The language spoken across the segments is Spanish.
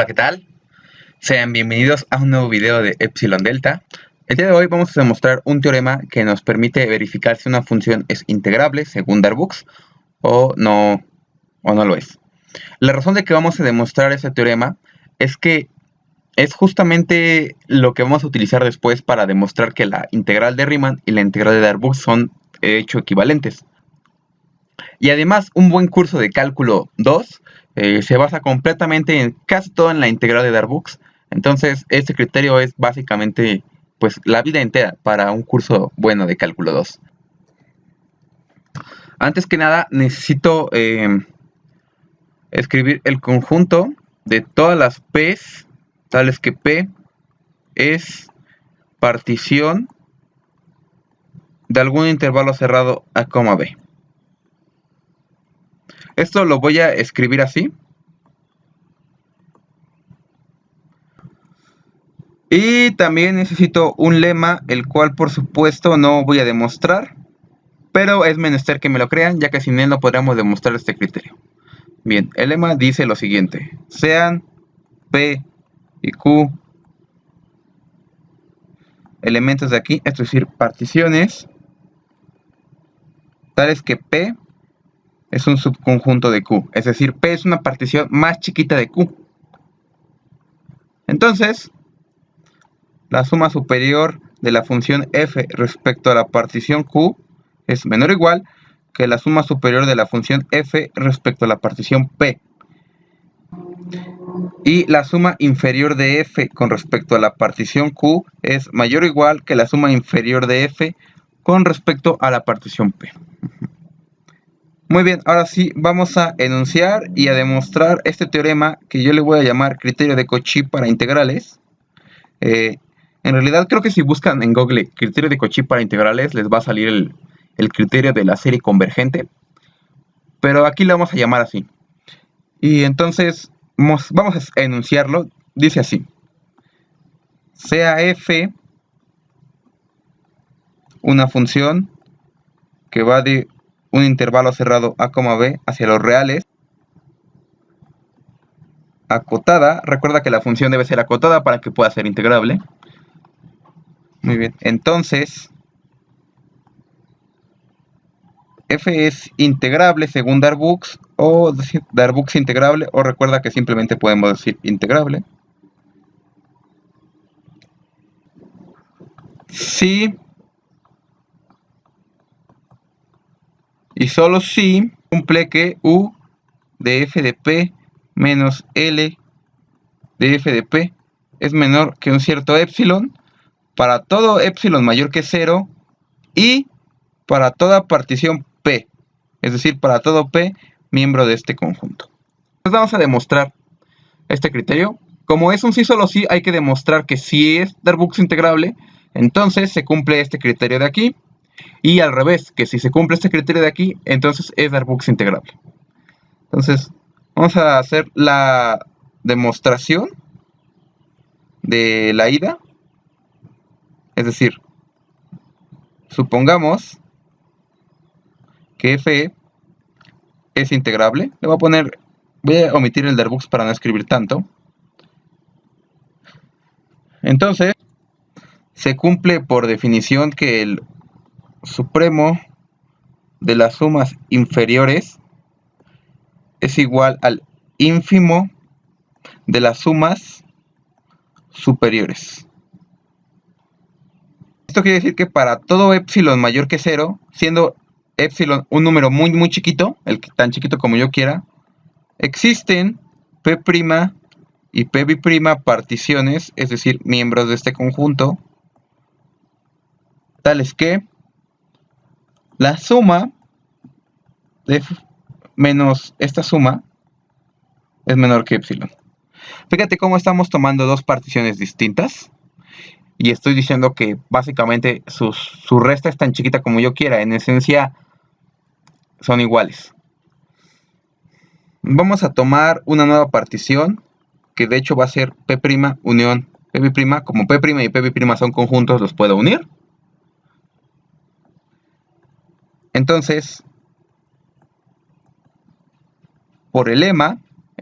Hola, ¿qué tal? Sean bienvenidos a un nuevo video de Epsilon Delta. El día de hoy vamos a demostrar un teorema que nos permite verificar si una función es integrable según Darboux o no lo es. La razón de que vamos a demostrar ese teorema es que es justamente lo que vamos a utilizar después para demostrar que la integral de Riemann y la integral de Darboux son de hecho equivalentes. Y además, un buen curso de cálculo 2 se basa completamente en casi todo en la integral de Darboux. Entonces, este criterio es básicamente pues la vida entera para un curso bueno de cálculo 2. Antes que nada, necesito escribir el conjunto de todas las P's, tales que P es partición de algún intervalo cerrado A, B. Esto lo voy a escribir así. Y también necesito un lema, el cual por supuesto no voy a demostrar, pero es menester que me lo crean, ya que sin él no podríamos demostrar este criterio. Bien, el lema dice lo siguiente: sean P y Q elementos de aquí, es decir, particiones, tales que P es un subconjunto de Q, es decir, P es una partición más chiquita de Q. Entonces, la suma superior de la función f respecto a la partición q es menor o igual que la suma superior de la función f respecto a la partición p. Y la suma inferior de f con respecto a la partición q es mayor o igual que la suma inferior de f con respecto a la partición p. Muy bien, ahora sí vamos a enunciar y a demostrar este teorema que yo le voy a llamar criterio de Cauchy para integrales. En realidad creo que si buscan en Google criterio de Cauchy para integrales les va a salir el criterio de la serie convergente, pero aquí lo vamos a llamar así. Y entonces vamos a enunciarlo. Dice así: sea f una función que va de un intervalo cerrado A, B hacia los reales, acotada. Recuerda que la función debe ser acotada para que pueda ser integrable. Muy bien, entonces f es integrable según Darboux, o Darboux integrable, o recuerda que simplemente podemos decir integrable si y solo si cumple que u de f de p menos l de f de p es menor que un cierto epsilon para todo epsilon mayor que 0 y para toda partición p, es decir, para todo p miembro de este conjunto. Entonces vamos a demostrar este criterio. Como es un sí solo sí, hay que demostrar que si es Darboux integrable, entonces se cumple este criterio de aquí. Y al revés, que si se cumple este criterio de aquí, entonces es Darboux integrable. Entonces, vamos a hacer la demostración de la ida. Es decir, supongamos que f es integrable. Voy a omitir el Darboux para no escribir tanto. Entonces, se cumple por definición que el supremo de las sumas inferiores es igual al ínfimo de las sumas superiores. Esto quiere decir que para todo epsilon mayor que 0, siendo epsilon un número muy chiquito, tan chiquito como yo quiera, existen P' y P' particiones, es decir, miembros de este conjunto, tales que la suma de menos esta suma es menor que epsilon. Fíjate cómo estamos tomando dos particiones distintas y estoy diciendo que básicamente su resta es tan chiquita como yo quiera. En esencia son iguales. Vamos a tomar una nueva partición que de hecho va a ser P' unión P'. Como P' y P' son conjuntos, los puedo unir. Entonces, por el lema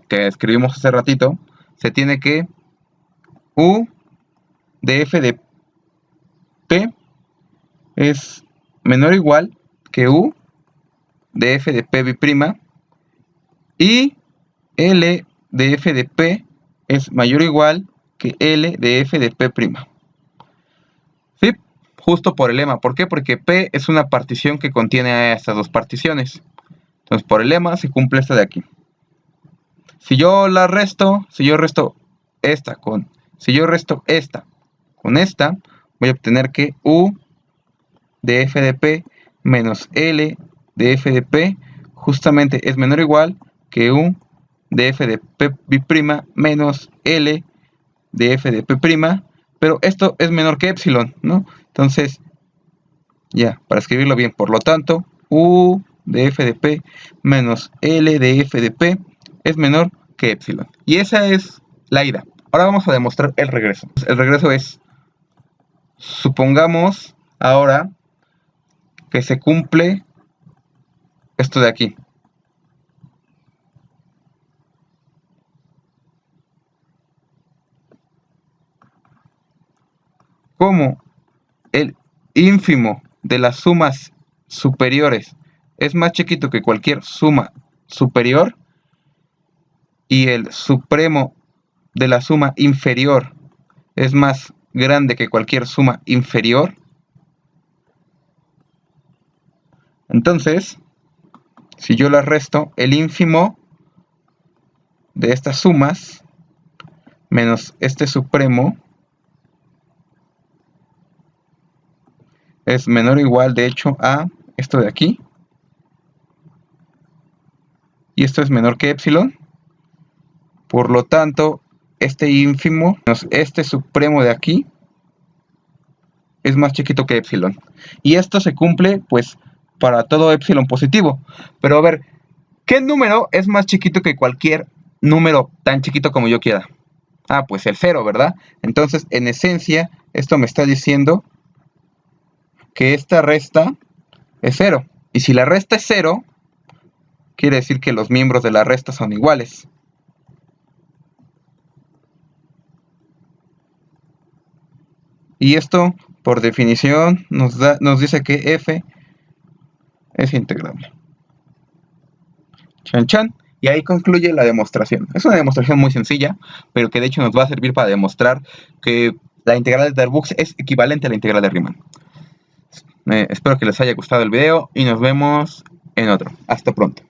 que escribimos hace ratito, se tiene que U de f de p es menor o igual que U de f de p bi'prima y L de f de p es mayor o igual que L de f de p'. ¿Sí? Justo por el lema. ¿Por qué? Porque P es una partición que contiene a estas dos particiones. Entonces por el lema se cumple esta de aquí. Si yo resto esta con esta, voy a obtener que U de f de p menos L de f de p justamente es menor o igual que U de f de p bi'prima menos L de f de p', pero esto es menor que epsilon, ¿no? Entonces, ya, para escribirlo bien, por lo tanto, U de f de p menos L de f de p es menor que epsilon. Y esa es la ida. Ahora vamos a demostrar el regreso. El regreso es, supongamos ahora que se cumple esto de aquí. Como el ínfimo de las sumas superiores es más chiquito que cualquier suma superior y el supremo de la suma inferior es más grande que cualquier suma inferior, entonces, si yo las resto, el ínfimo de estas sumas menos este supremo es menor o igual, de hecho, a esto de aquí. Y esto es menor que epsilon. Por lo tanto, este ínfimo menos este supremo de aquí es más chiquito que epsilon. Y esto se cumple, pues, para todo epsilon positivo. Pero a ver, ¿qué número es más chiquito que cualquier número tan chiquito como yo quiera? Ah, pues el 0, ¿verdad? Entonces, en esencia, esto me está diciendo que esta resta es 0. Y si la resta es 0, quiere decir que los miembros de la resta son iguales. Y esto, por definición, nos dice que f es integrable. Chan chan. Y ahí concluye la demostración. Es una demostración muy sencilla, pero que de hecho nos va a servir para demostrar que la integral de Darboux es equivalente a la integral de Riemann. Espero que les haya gustado el video y nos vemos en otro. Hasta pronto.